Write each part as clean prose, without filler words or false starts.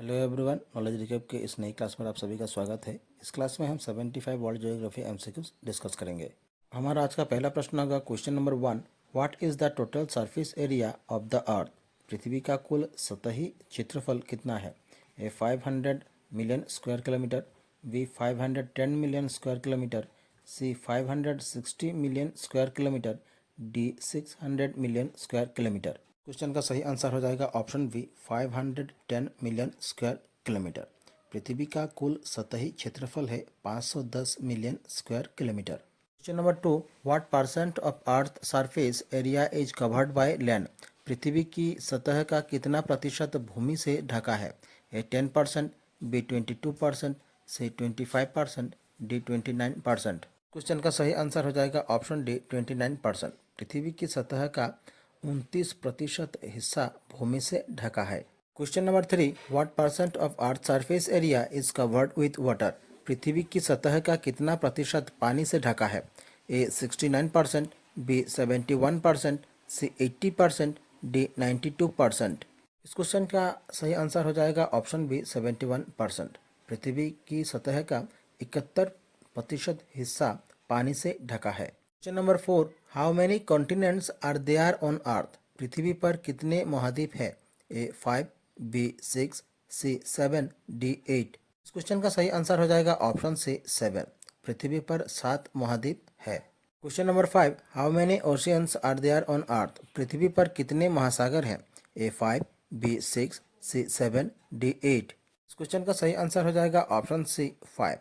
Hello everyone, knowledge recap के इस नई क्लास में आप सभी का स्वागत है। इस क्लास में हम 75 वर्ल्ड ज्योग्राफी एमसीक्यूज डिस्कस करेंगे। हमारा आज का पहला प्रश्न होगा question number 1। What is the total surface area of the earth? पृथ्वी का कुल सतही क्षेत्रफल कितना है? A 500 million square kilometre, B 510 million square kilometre, C 560 million square kilometre, D 600 million square kilometre. Question का सही आंसर हो जाएगा option B 510 million square kilometre. पृथ्वी का कुल सतही क्षेत्रफल है 510 million square kilometre. Question number 2। What percent of earth surface area is covered by land? पृथ्वी की सतह का कितना प्रतिशत भूमि से ढका है? A 10%, B 22%, C 25%, D 29%। Question का सही आंसर हो जाएगा ऑप्शन डी 29%। पृथ्वी की सतह का 29% हिस्सा भूमि से ढका है। Question number 3। What percent of earth surface area is covered with water? पृथ्वी की सतह का कितना प्रतिशत पानी से ढका है? A 69%, B 71%, C 80%, D 92%। इस क्वेश्चन का सही आंसर हो जाएगा ऑप्शन बी 71%। पृथ्वी की सतह का 71% हिस्सा पानी से ढका है। Question number 4। How many continents are there on earth? पृथ्वी पर कितने महाद्वीप है? A 5, B 6, C 7, D 8। इस क्वेश्चन का सही आंसर हो जाएगा ऑप्शन सी 7। पृथ्वी पर 7 महाद्वीप है। Question number 5। How many oceans are there on earth? पृथ्वी पर कितने महासागर हैं? A 5, B 6, C 7, D 8। इस क्वेश्चन का सही आंसर हो जाएगा ऑप्शन सी 5।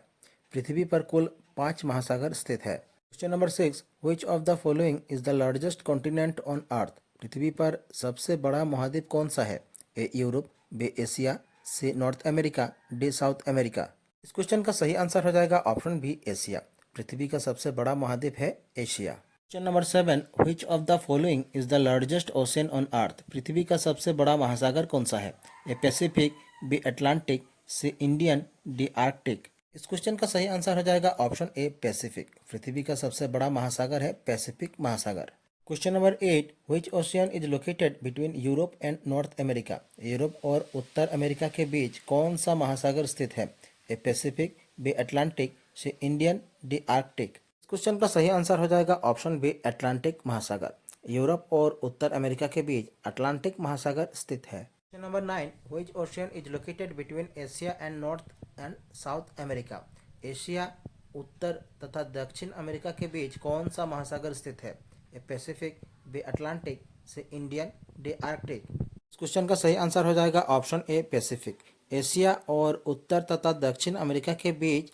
पृथ्वी पर कुल 5 महासागर स्थित है। Question number 6। Which of the following is the largest continent on earth? पृथ्वी पर सबसे बड़ा महाद्वीप कौन सा है? A Europe, B Asia, C North America, D South America. इस क्वेश्चन का सही आंसर हो जाएगा ऑप्शन बी एशिया। पृथ्वी का सबसे बड़ा महाद्वीप है Asia. Question number 7। Which of the following is the largest ocean on earth? पृथ्वी का सबसे बड़ा महासागर कौन सा है? A Pacific, B Atlantic, C Indian, D Arctic. इस क्वेश्चन का सही आंसर हो जाएगा ऑप्शन ए पैसिफिक। पृथ्वी का सबसे बड़ा महासागर है पैसिफिक महासागर। Question number 8। Which ocean is located between Europe and north America? Europe और उत्तर अमेरिका के बीच कौन सा महासागर स्थित है? A Pacific, B Atlantic, C Indian, D Arctic. इस क्वेश्चन का सही आंसर हो जाएगा ऑप्शन बी अटलांटिक महासागर। यूरोप और उत्तर अमेरिका के बीच अटलांटिक महासागर स्थित है। Question number 9। Which ocean is located between Asia and North and South America? Asia, उत्तर तथा दक्षिण अमेरिका के बीच कौन सा महासागर स्थित है? A Pacific, B Atlantic, C Indian, D Arctic. इस क्वेश्चन का सही आंसर हो जाएगा ऑप्शन ए पैसिफिक। एशिया और उत्तर तथा दक्षिण अमेरिका के बीच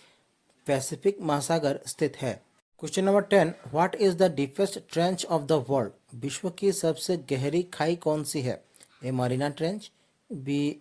पैसिफिक महासागर स्थित है। Question number 10। What is the deepest trench of the world? विश्व की सबसे गहरी खाई कौन सी है? A Mariana trench, B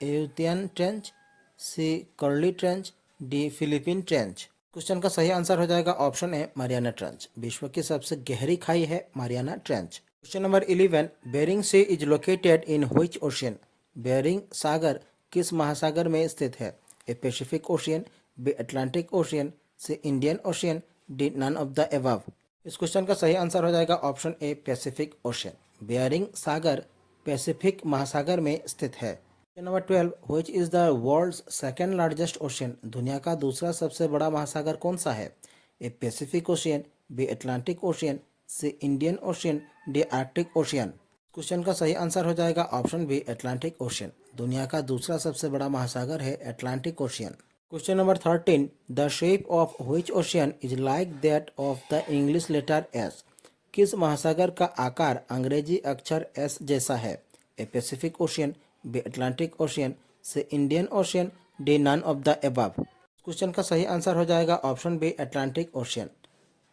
Aleutian trench, C Kurile trench, D Philippine trench. Question का सही आंसर हो जाएगा ऑप्शन ए मारियाना ट्रेंच। विश्व की सबसे गहरी खाई है Mariana trench. Question number 11। Bering Sea is located in which ocean? Bering सागर किस महासागर में स्थित है? A Pacific Ocean, B Atlantic Ocean, C Indian Ocean, D none of the above. इस क्वेश्चन का सही आंसर हो जाएगा option A Pacific Ocean. Bering सागर पैसिफिक महासागर में स्थित है। Question number 12। Which is the world's second largest ocean? दुनिया का दूसरा सबसे बड़ा महासागर कौन सा है? A Pacific Ocean, B Atlantic Ocean, C Indian Ocean, D Arctic Ocean. Question का सही आंसर हो जाएगा ऑप्शन बी अटलांटिक ओशियन। दुनिया का दूसरा सबसे बड़ा महासागर है Atlantic Ocean. Question number 13। The shape of which ocean is like that of the English letter S? किस महासागर का आकार अंग्रेजी अक्षर एस जैसा है? A Pacific Ocean, B Atlantic Ocean, C Indian Ocean, D none of the above. Question का सही आंसर हो जाएगा option B Atlantic Ocean.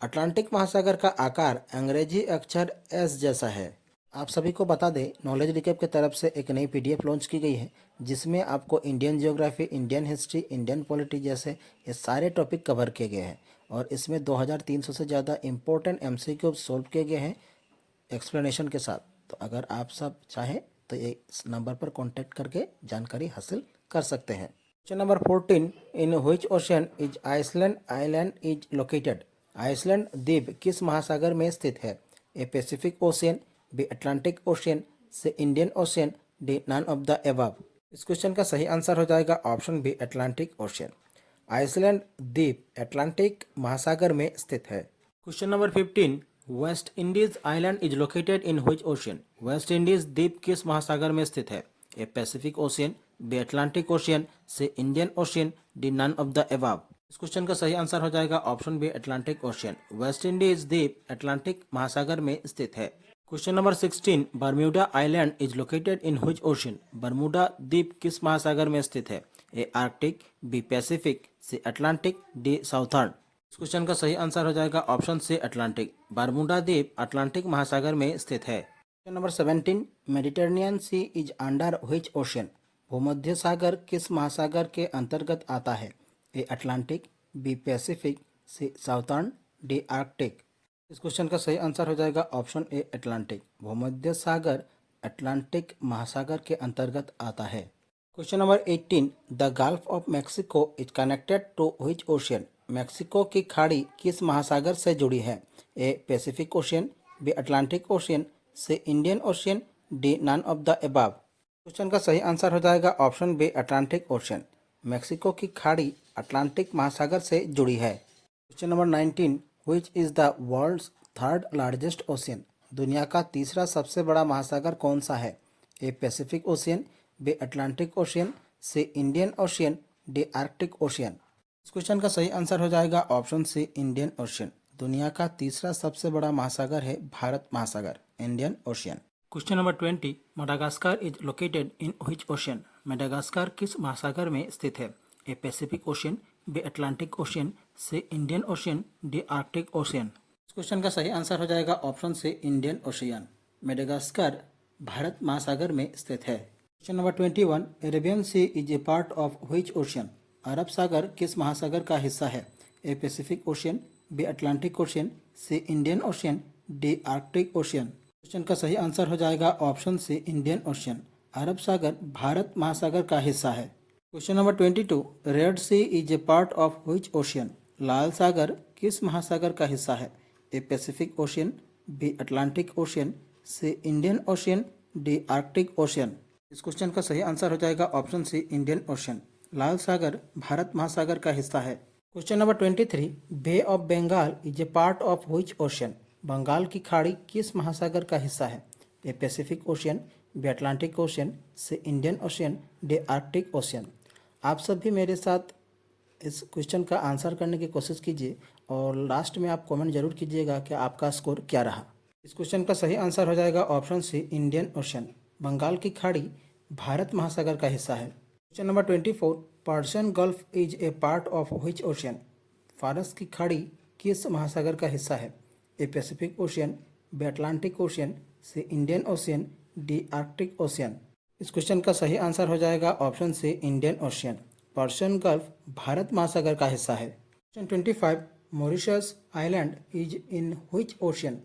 Atlantic महासागर का आकार अंग्रेजी अक्षर एस जैसा है। आप सभी को बता दें, नॉलेज रिकैप की तरफ से एक नई पीडीएफ लॉन्च की गई है जिसमें आपको Indian geography, Indian history, Indian polity जैसे ये सारे टॉपिक कवर किए गए हैं और इसमें 2300 से ज़्यादा इम्पोर्टेंट एमसीक्यू सॉल्व किए गए हैं एक्सप्लेनेशन के साथ। तो अगर आप सब चाहें तो ये इस नंबर पर कांटेक्ट करके जानकारी हासिल कर सकते हैं। Question number 14। In which ocean is Iceland island is located? Iceland द्वीप किस महासागर में स्थित है? A Pacific Ocean, B Atlantic Ocean, C Indian Ocean, D none of the above. इस क्वेश्चन का सही आंसर हो जाएगा option B Atlantic Ocean. Iceland द्वीप अटलांटिक महासागर में स्थित है। Question number 15, West Indies island is located in which ocean? West Indies द्वीप किस महासागर में स्थित है? A Pacific Ocean, B Atlantic Ocean, C Indian Ocean, D none of the above. इस क्वेश्चन का सही आंसर हो जाएगा option B Atlantic Ocean. West Indies द्वीप अटलांटिक महासागर में स्थित है। Question number 16, Bermuda island is located in which ocean? Bermuda द्वीप किस महासागर में स्थित है? A Arctic, B Pacific, C Atlantic, D Southern. इस क्वेश्चन का सही आंसर हो जाएगा ऑप्शन सी अटलांटिक। बर्मुडा द्वीप अटलांटिक महासागर में स्थित है। Question number 17, Mediterranean sea is under which ocean? भूमध्य सागर किस महासागर के अंतर्गत आता है? A Atlantic, B Pacific, C Southern, D Arctic. इस क्वेश्चन का सही आंसर हो जाएगा ऑप्शन ए अटलांटिक। भूमध्य सागर अटलांटिक महासागर के अंतर्गत आता है। Question number 18, the Gulf of Mexico is connected to which ocean? Mexico की खाड़ी किस महासागर से जुड़ी है? A Pacific Ocean, B Atlantic Ocean, C Indian Ocean, D none of the above. Question का सही आंसर हो जाएगा option B Atlantic Ocean. Mexico की खाड़ी अटलांटिक महासागर से जुड़ी है। Question number 19, which is the world's third largest ocean? दुनिया का तीसरा सबसे बड़ा महासागर कौन सा है? A Pacific Ocean, B Atlantic Ocean, C Indian Ocean, D Arctic Ocean. इस क्वेश्चन का सही आंसर हो जाएगा ऑप्शन सी इंडियन ओशियन। दुनिया का तीसरा सबसे बड़ा महासागर है भारत महासागर, Indian Ocean. Question number 20, Madagascar is located in which ocean? Madagascar किस महासागर में स्थित है? A Pacific Ocean, B Atlantic Ocean, C Indian Ocean, D Arctic Ocean. इस क्वेश्चन का सही आंसर हो जाएगा option C Indian Ocean. Madagascar Bharat महासागर में स्थित है। Question number 21, Arabian Sea is a part of which ocean? अरब सागर किस महासागर का हिस्सा है? A Pacific Ocean, B Atlantic Ocean, C Indian Ocean, D Arctic Ocean. Question का सही आंसर हो जाएगा ऑप्शन सी इंडियन ओशियन। अरब सागर भारत महासागर का हिस्सा है। Question number 22, Red Sea is a part of which ocean? लाल सागर किस महासागर का हिस्सा है? A Pacific Ocean, B Atlantic Ocean, C Indian Ocean, D Arctic Ocean. इस क्वेश्चन का सही आंसर हो जाएगा ऑप्शन सी इंडियन ओशियन। लाल सागर भारत महासागर का हिस्सा है। Question number 23, Bay of Bengal is a part of which ocean? Bengal की खाड़ी किस महासागर का हिस्सा है? A Pacific Ocean, B Atlantic Ocean, C Indian Ocean, D Arctic Ocean. आप सब भी मेरे साथ इस क्वेश्चन का आंसर करने की कोशिश कीजिए और लास्ट में आप कमेंट जरूर कीजिएगा कि आपका स्कोर क्या रहा। इस क्वेश्चन का सही आंसर हो जाएगा option C Indian Ocean. Bengal की खाड़ी भारत महासागर का हिस्सा है। Question number 24, Persian Gulf is a part of which ocean? फारस की खाड़ी किस महासागर का हिस्सा है? A Pacific Ocean, B Atlantic Ocean, C Indian Ocean, D Arctic Ocean. इस क्वेश्चन का सही आंसर हो जाएगा option C Indian Ocean. Persian Gulf Bharat महासागर का हिस्सा है। Question 25, Mauritius island is in which ocean?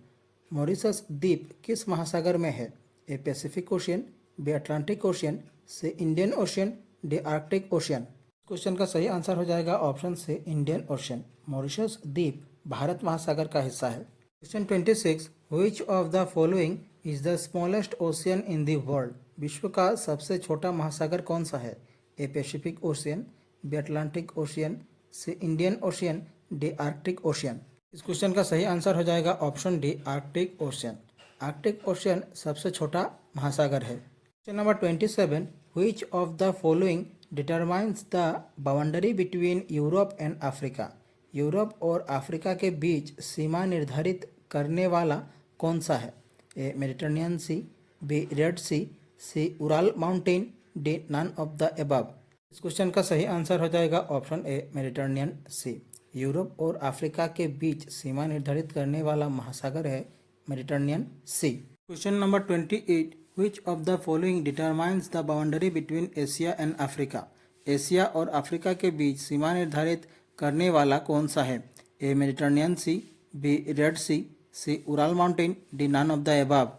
Mauritius द्वीप किस महासागर में है? A Pacific Ocean, B Atlantic Ocean, C Indian Ocean, D Arctic Ocean. Question का सही आंसर हो जाएगा ऑप्शन से इंडियन ओशियन। मॉरिशस द्वीप भारत महासागर का हिस्सा है। Question 26, which of the following is the smallest ocean in the world? विश्व का सबसे छोटा महासागर कौन सा है? A Pacific Ocean, B Atlantic Ocean, C Indian Ocean, D Arctic Ocean. इस क्वेश्चन का सही आंसर हो जाएगा option D Arctic Ocean. Arctic Ocean सबसे छोटा महासागर है। Question number 27, which of the following determines the boundary between Europe and Africa? Europe और अफ्रीका के बीच सीमा निर्धारित करने वाला कौन सा है? A Mediterranean Sea, B Red C, C Ural mountain, D none of the above. इस क्वेश्चन का सही आंसर हो जाएगा option A Mediterranean Sea. Europe और अफ्रीका के बीच सीमा निर्धारित करने वाला महासागर है Mediterranean Sea. Question number 28, which of the following determines the boundary between Asia and Africa? Asia और अफ्रीका के बीच सीमा निर्धारित करने वाला कौन सा है? A Mediterranean Sea, B Red Sea Ural mountain, D none of the above.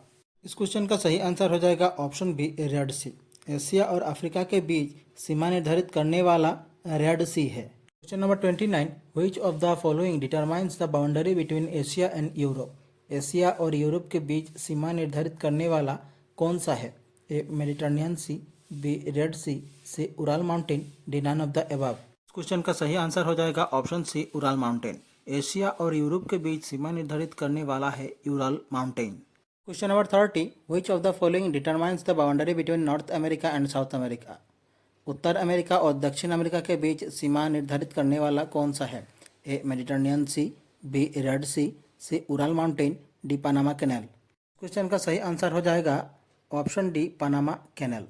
इस क्वेश्चन का सही आंसर हो जाएगा option B Red Sea. Asia और अफ्रीका के बीच सीमा निर्धारित करने वाला रेड सी है। Question number 29, which of the following determines the boundary between Asia and Europe? Asia और यूरोप के बीच सीमा निर्धारित करने वाला कौन सा है? A Mediterranean Sea, B Red C, C Ural mountain, D none of the above. इस क्वेश्चन का सही आंसर हो जाएगा option C Ural mountain. Asia और यूरोप के बीच सीमा निर्धारित करने वाला है Ural mountain. Question number 30, which of the following determines the boundary between North America and South America. उत्तर अमेरिका और दक्षिण अमेरिका के बीच सीमा निर्धारित करने वाला कौन सा है? A Mediterranean Sea, B Red Sea Ural mountain, D Panama Canal. Question का सही आंसर हो जाएगा option D Panama Canal.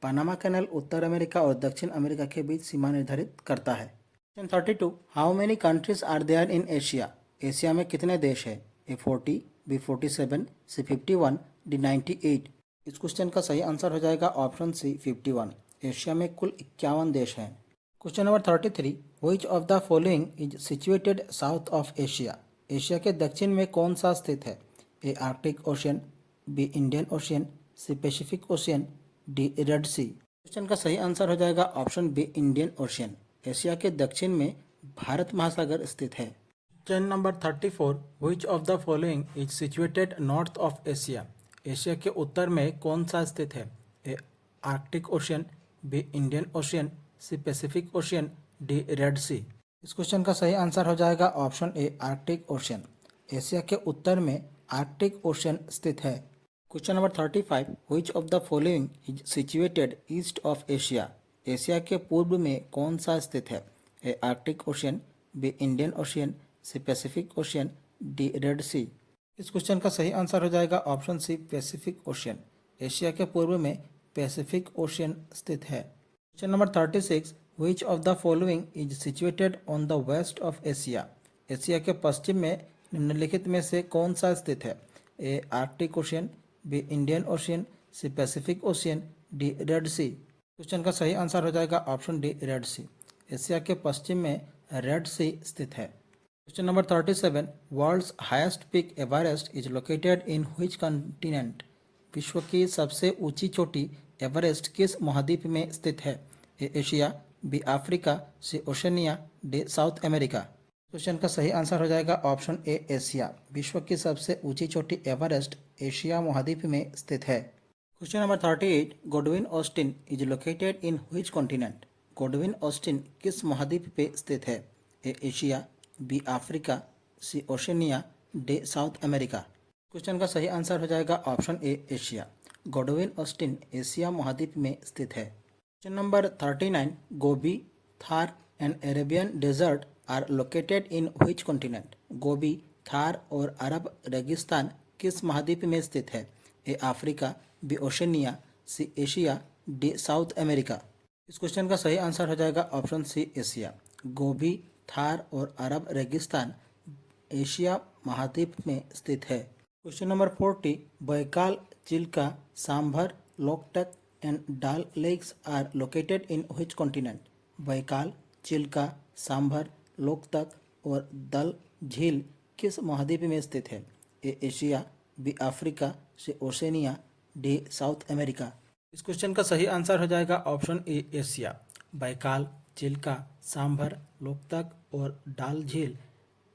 Panama Canal उत्तर अमेरिका और दक्षिण अमेरिका के बीच सीमा निर्धारित करता है। Question 32, how many countries are there in Asia. Asia में कितने देश है? A 40, B 47, C 51, D 98। इस क्वेश्चन का सही आंसर हो जाएगा ऑप्शन सी 51। एशिया में कुल 51 देश हैं। Question number 33, which of the following is situated south of Asia. Asia के दक्षिण में कौन सा स्थित है? A Arctic Ocean, B Indian Ocean, C Pacific Ocean, D Red Sea. Question का सही आंसर हो जाएगा option B Indian Ocean. Asia के दक्षिण में भारत महासागर स्थित है। Question number 34, which of the following is situated north of Asia. Asia के उत्तर में कौन सा स्थित है? A Arctic Ocean, B Indian Ocean, C Pacific Ocean, D Red Sea. इस क्वेश्चन का सही आंसर हो जाएगा option A Arctic Ocean. Asia के उत्तर में आर्कटिक ओशियन स्थित है। Question number 35, which of the following is situated east of Asia. Asia के पूर्व में कौन सा स्थित है? A Arctic Ocean, B Indian Ocean, C Pacific Ocean, D Red Sea. इस क्वेश्चन का सही आंसर हो जाएगा option C Pacific ocean. Asia के पूर्व में पैसिफिक ओशियन स्थित है। Question number 36, which of the following is situated on the west of Asia. Asia के पश्चिम में निम्नलिखित में से कौन सा स्थित है? A Arctic Ocean, B Indian Ocean, C Pacific Ocean, D Red Sea. Question का सही आंसर हो जाएगा option D Red Sea. Asia के पश्चिम में रेड सी स्थित है। Question number 37, world's highest peak Everest is located in which continent. विश्व की सबसे ऊंची चोटी एवरेस्ट किस महाद्वीप में स्थित है? A Asia, B Africa, C Oceania, D South America. Question का सही आंसर हो जाएगा ऑप्शन ए एशिया। विश्व की सबसे ऊंची चोटी एवरेस्ट एशिया महाद्वीप में स्थित है। Question number 38, Godwin Austen is located in which continent. Godwin Austen किस महाद्वीप पे स्थित है? A Asia, B Africa, C Oceania, D South America. Question का सही आंसर हो जाएगा option A Asia. Godwin Austen Asia महाद्वीप में स्थित है। Question number 39, Gobi, Thar and Arabian desert are located in which continent. Gobi, Thar और अरब रेगिस्तान किस महाद्वीप में स्थित है? A Africa, B Oceania, C Asia, D South America. इस क्वेश्चन का सही आंसर हो जाएगा option C Asia. Gobi, Thar और अरब रेगिस्तान एशिया महाद्वीप में स्थित है। Question number 40, Baikal, Chilka, Sambhar, Loktak and Dal lakes are located in which continent. Baikal, Chilka, Sambhar, Loktak और दल झील किस महाद्वीप में स्थित है? A Asia, B Africa, C Oceania, D South America. इस क्वेश्चन का सही आंसर हो जाएगा option A Asia. Baikal, Chilka, Sambhar, Loktak और डाल झील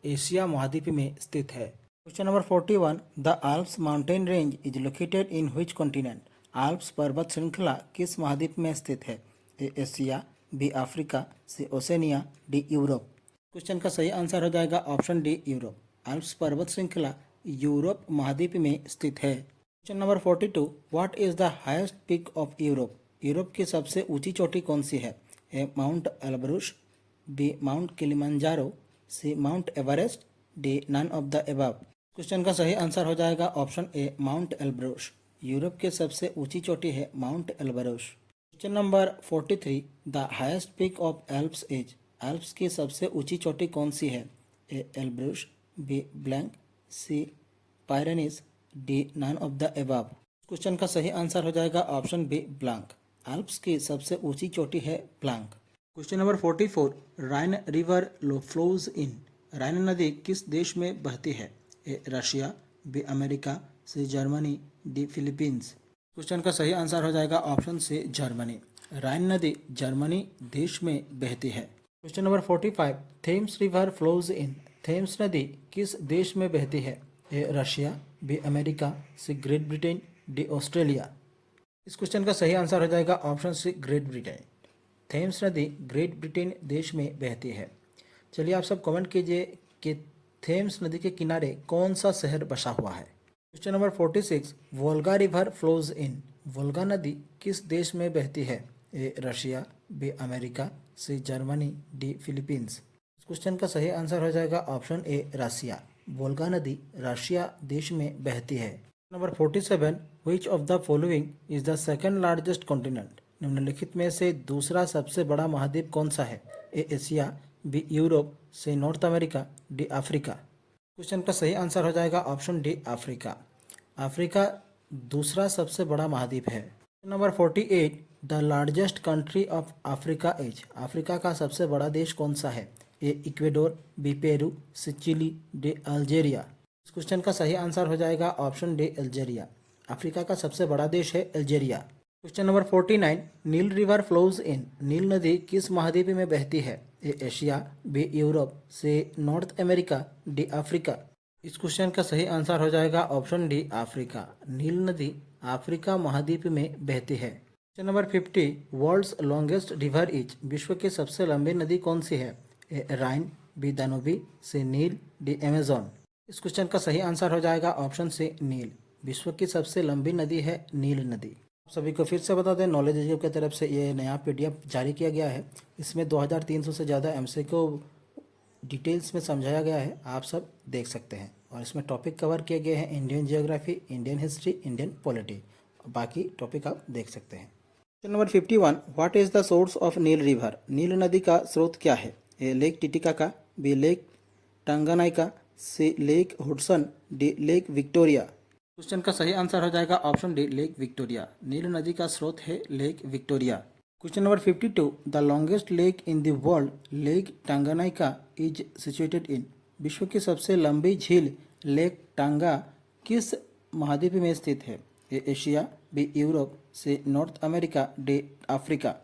एशिया महाद्वीप में स्थित है। Question number 41, the Alps mountain range is located in which continent. Alps पर्वत श्रृंखला किस महाद्वीप में स्थित है? A Asia, B Africa, C Oceania, D Europe. Question का सही आंसर हो जाएगा ऑप्शन डी यूरोप। आल्प्स पर्वत श्रृंखला यूरोप महाद्वीप में स्थित है। Question number 42, what is the highest peak of Europe. Europe की सबसे ऊंची चोटी कौन सी है? A Mount Elbrus, B Mount Kilimanjaro, C Mount Everest, D none of the above. Question का सही आंसर हो जाएगा option A Mount Elbrus. Europe की सबसे ऊंची चोटी है Mount Elbrus. Question number 43, the highest peak of Alps is. Alps की सबसे ऊंची चोटी कौन सी है? A Elbrus, B Blanc, C Pyrenees, D none of the above. Question का सही आंसर हो जाएगा ऑप्शन बी ब्लैंक। एल्प्स की सबसे ऊंची चोटी है Blanc. Question number 44, Rhine river flows in. Rhine नदी किस देश में बहती है? A Russia, B America, C Germany, D Philippines. Question का सही आंसर हो जाएगा ऑप्शन सी जर्मनी। राइन नदी जर्मनी देश में बहती है। Question number 45, Thames river flows in. Thames नदी किस देश में बहती है? A Russia, B America, C Great Britain, D Australia. इस क्वेश्चन का सही आंसर हो जाएगा option C Great Britain. Thames नदी ग्रेट ब्रिटेन देश में बहती है। चलिए आप सब कमेंट कीजिए कि थेम्स नदी के किनारे कौन सा शहर बसा हुआ है। Question number 46, Volga river flows in. Volga नदी किस देश में बहती है? A Russia, B America, C Germany, D Philippines. इस क्वेश्चन का सही आंसर हो जाएगा ऑप्शन ए रशिया। वोल्गा नदी रशिया देश में बहती है। Number 47, which of the following is the second largest continent. निम्नलिखित में से दूसरा सबसे बड़ा महाद्वीप कौन सा है? A Asia, B Europe, C North America, D Africa. Question का सही आंसर हो जाएगा ऑप्शन डी अफ्रीका। अफ्रीका दूसरा सबसे बड़ा महाद्वीप है। Number 48, the largest country of Africa is. Africa का सबसे बड़ा देश कौन सा है? ए इक्वेडोर, बी पेरू, सी चिली, डी अल्जेरिया। इस क्वेश्चन का सही आंसर हो जाएगा ऑप्शन डी अल्जेरिया। अफ्रीका का सबसे बड़ा देश है Algeria. Question number 49, Nile river flows in. Nile नदी किस महाद्वीप में बहती है? A Asia, B Europe, C North America, D Africa. इस क्वेश्चन का सही आंसर हो जाएगा ऑप्शन डी अफ्रीका। नील नदी अफ्रीका महाद्वीप में बहती है। Question number 50, world's longest river is. विश्व की सबसे लंबी नदी कौन सी है? A Rhine, B Danube, C नील, डी अमेजोन। इस क्वेश्चन का सही आंसर हो जाएगा ऑप्शन से नील। विश्व की सबसे लंबी नदी है नील नदी। सभी को फिर से बता दें, नॉलेज एजुकेशन की तरफ से ये नया पीडीएफ जारी किया गया है। इसमें 2300 से ज़्यादा एमसीक्यू डिटेल्स में समझाया गया है, आप सब देख सकते हैं। और इसमें टॉपिक कवर किए गए हैं Indian geography, Indian history, Indian polity. बाकी टॉपिक आप देख सकते हैं। Question number 51, what is the source of Nile river. नील नदी का स्रोत क्या है? A lake Titicaca, B lake Tanganyika, C lake Hudson, D lake Victoria. Question का सही आंसर हो जाएगा ऑप्शन डी लेक विक्टोरिया। नील नदी का स्रोत है lake Victoria. Question number 52, the longest lake in the world lake Tanganyika is situated in. विश्व की सबसे लंबी झील लेक टांगा किस महाद्वीप में स्थित है? A Asia, B Europe, C North America, D Africa.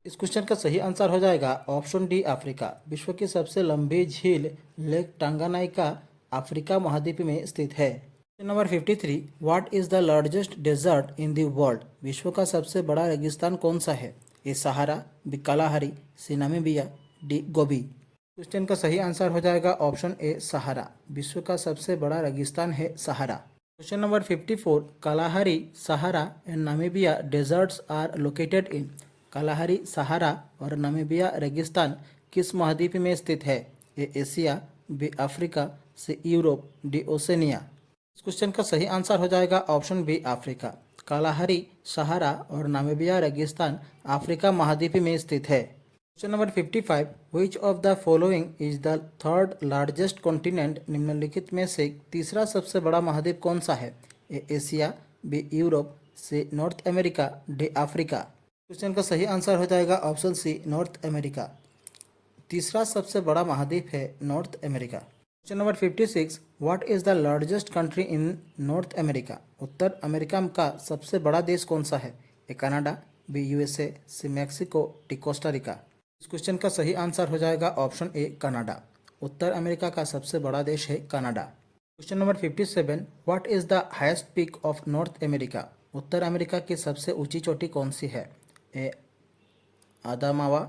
इस क्वेश्चन का सही आंसर हो जाएगा ऑप्शन डी अफ्रीका। विश्व की सबसे लंबी झील लेक टांगानाइका अफ्रीका महाद्वीप में स्थित है। Number 53, what is the largest desert in the world. विश्व का सबसे बड़ा रेगिस्तान कौन सा है? A Sahara, B Kalahari, C Namibia, D Gobi. Question का सही आंसर हो जाएगा ऑप्शन ए सहारा। विश्व का सबसे बड़ा रेगिस्तान है Sahara. Question number 54, Kalahari, Sahara and Namibia deserts are located in. Kalahari, Sahara और नामीबिया रेगिस्तान किस महाद्वीप में स्थित है? A Asia, B Africa, C Europe, D Oceania. इस क्वेश्चन का सही आंसर हो जाएगा option B Africa. Kalahari, Sahara और नामीबिया रेगिस्तान अफ्रीका महाद्वीप में स्थित है। Question number 55, which of the following is the third largest continent. निम्नलिखित में से तीसरा सबसे बड़ा महाद्वीप कौन सा है? A Asia, B Europe, C North America, D Africa. Question का सही आंसर हो जाएगा ऑप्शन सी नॉर्थ अमेरिका। तीसरा सबसे बड़ा महाद्वीप है North America. Question number 56, what is the largest country in North America. उत्तर अमेरिका का सबसे बड़ा देश कौन सा है? A Canada, B USA, C Mexico, D Costa Rica. इस क्वेश्चन का सही आंसर हो जाएगा ऑप्शन ए कनाडा। उत्तर अमेरिका का सबसे बड़ा देश है Canada. Question number 57, what is the highest peak of North America. उत्तर अमेरिका की सबसे ऊंची चोटी कौन सी है? A Adamawa,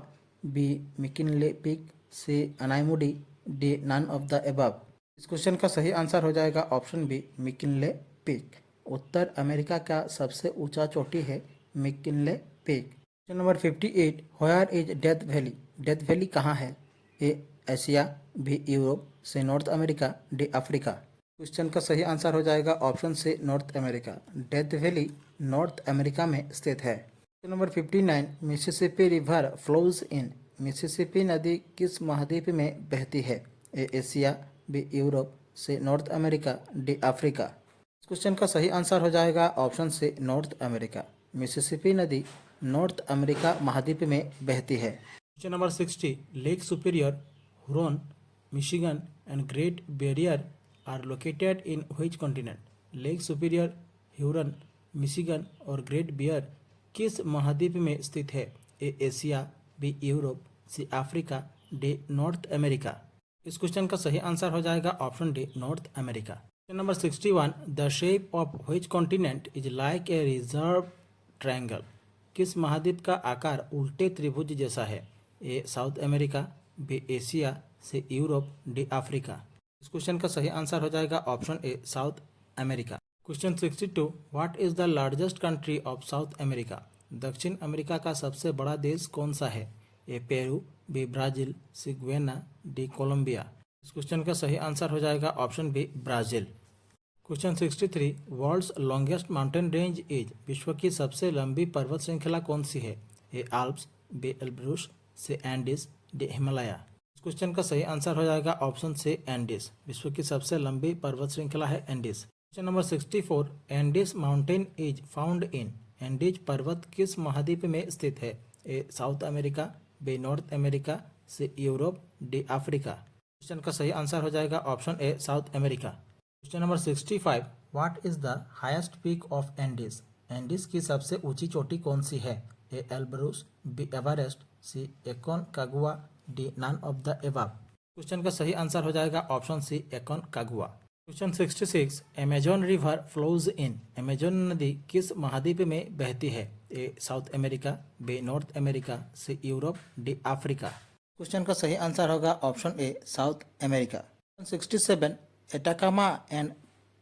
B McKinley peak, C Anamudi, D none of the above. इस क्वेश्चन का सही आंसर हो जाएगा ऑप्शन बी मिकिनले पीक। उत्तर अमेरिका का सबसे ऊंचा चोटी है McKinley peak. Question number 58, where is Death Valley. Death Valley कहाँ है? A Asia, B Europe, C North America, D Africa. Question का सही आंसर हो जाएगा option C North America. Death Valley North America में स्थित है। Question number 59, Mississippi river flows in. Mississippi नदी किस महाद्वीप में बहती है? A Asia, B Europe, C North America, D Africa. इस क्वेश्चन का सही आंसर हो जाएगा option C North America. Mississippi नदी नॉर्थ अमेरिका महाद्वीप में बहती है। Question number 60, Lake Superior, Huron, Michigan and Great Barrier are located in which continent. Lake Superior, Huron, Michigan और ग्रेट बियर किस महाद्वीप में स्थित है? A Asia, B Europe, C Africa, D North America. इस क्वेश्चन का सही आंसर हो जाएगा option D North America. Question number 61, the shape of which continent is like a reserve triangle. किस महाद्वीप का आकार उल्टे त्रिभुज जैसा है? A South America, B Asia, C Europe, D Africa. इस क्वेश्चन का सही आंसर हो जाएगा option A South America. Question 62, what is the largest country of south America? दक्षिण अमेरिका का सबसे बड़ा देश कौन सा है? A Peru, B Brazil, C Guyana, D Colombia. इस क्वेश्चन का सही आंसर हो जाएगा option B Brazil. Question 63, world's longest mountain range is? विश्व की सबसे लंबी पर्वत श्रृंखला कौन सी है? A Alps, B Elbrus, C Andes, D Himalaya. इस क्वेश्चन का सही आंसर हो जाएगा ऑप्शन सी एंडीज। विश्व की सबसे लंबी पर्वत श्रृंखला है Andes. Question number 64, Andes mountain is found in? Andes पर्वत किस महाद्वीप में स्थित है? A South America, B North America, C Europe, D Africa. Question का सही आंसर हो जाएगा option A South America. Question number 65, what is the highest peak of Andes? Andes की सबसे ऊंची चोटी कौन सी है? A Elbrus, B Everest, C Aconcagua, D none of the above. Question का सही आंसर हो जाएगा option C Aconcagua. Question 66, Amazon river flows in? Amazon नदी किस महाद्वीप में बहती है? A South America, B North America, C Europe, D Africa. Question का सही आंसर होगा option A South America. 67, Atacama and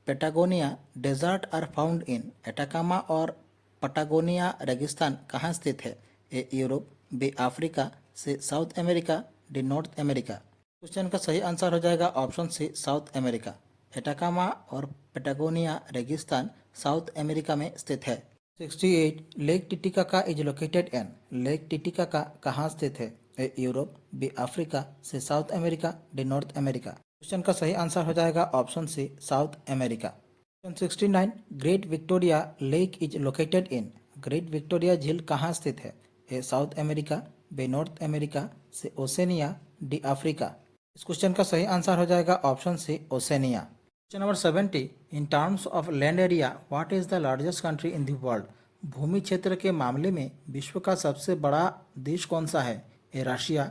Patagonia desert are found in? Atacama और पटागोनिया रेगिस्तान कहाँ स्थित है? A Europe, B Africa, C South America, D North America. Question का सही आंसर हो जाएगा option C South America. Atacama और पेटागोनिया रेगिस्तान साउथ अमेरिका में स्थित है। 68, Lake Titicaca is located in? Lake Titicaca कहाँ स्थित है? A Europe, B Africa, C South America, D North America. Question का सही आंसर हो जाएगा option C South America. Question 69, Great Victoria Lake is located in? Great Victoria झील कहाँ स्थित है? A South America, B North America, C Oceania, D Africa. इस question का सही आंसर हो जाएगा option C Oceania. Question number 70, in terms of land area what is the largest country in the world? भूमि क्षेत्र के मामले में विश्व का सबसे बड़ा देश कौन सा है? A Russia,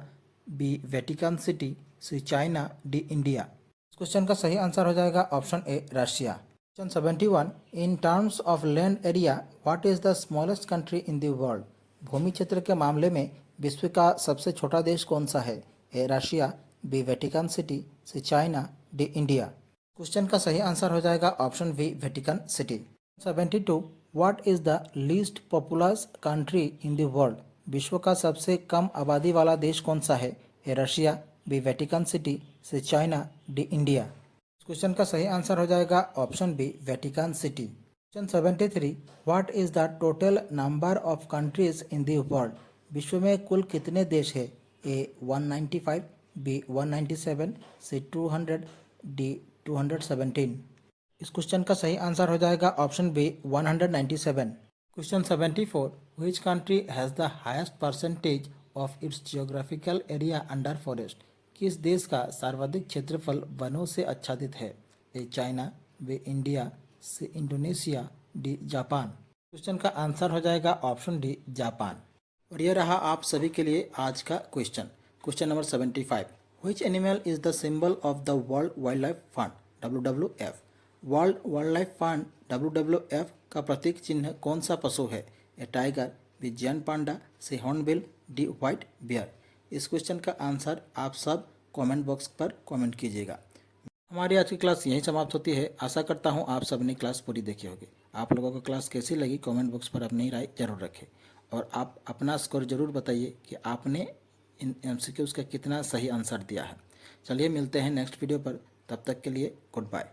B Vatican City, C China, D India. इस क्वेश्चन का सही आंसर हो जाएगा option A Russia. Question 71, in terms of land area what is the smallest country in the world? भूमि क्षेत्र के मामले में विश्व का सबसे छोटा देश कौन सा है? A Russia, B Vatican City, C China, D India. Question का सही आंसर हो जाएगा option B Vatican City. 72, what is the least populous country in the world? विश्व का सबसे कम आबादी वाला देश कौन सा है? A Russia, B Vatican City, C China, D India. Question का सही आंसर हो जाएगा option B Vatican City. Question 73, what is the total number of countries in the world? विश्व में कुल कितने देश है? A 195, B 197, C 200, D 217। इस क्वेश्चन का सही आंसर हो जाएगा option B 197। Question 74, which country has the highest percentage of its geographical area under forest? किस देश का सर्वाधिक क्षेत्रफल वनों से आच्छादित है? A China, B India, C Indonesia, D Japan. Question का आंसर हो जाएगा ऑप्शन डी जापान। और यह रहा आप सभी के लिए आज का question. Question number 75, which animal is the symbol of the world wild life fund WWF? World wild life fund WWF का प्रतीक चिन्ह कौन सा पशु है? ए टाइगर, बी जियान पांडा, सी हॉर्नबिल, डी व्हाइट बियर। इस क्वेश्चन का आंसर आप सब कमेंट बॉक्स पर कमेंट कीजिएगा। हमारी आज की क्लास यहीं समाप्त होती है। आशा करता हूँ आप सबने क्लास पूरी देखी होगी। आप लोगों को क्लास कैसी लगी कमेंट बॉक्स पर अपनी राय जरूर रखें और आप अपना स्कोर जरूर बताइए कि आपने इन MCQs का कितना सही आंसर दिया है। चलिए मिलते हैं नेक्स्ट वीडियो पर, तब तक के लिए गुड बाय।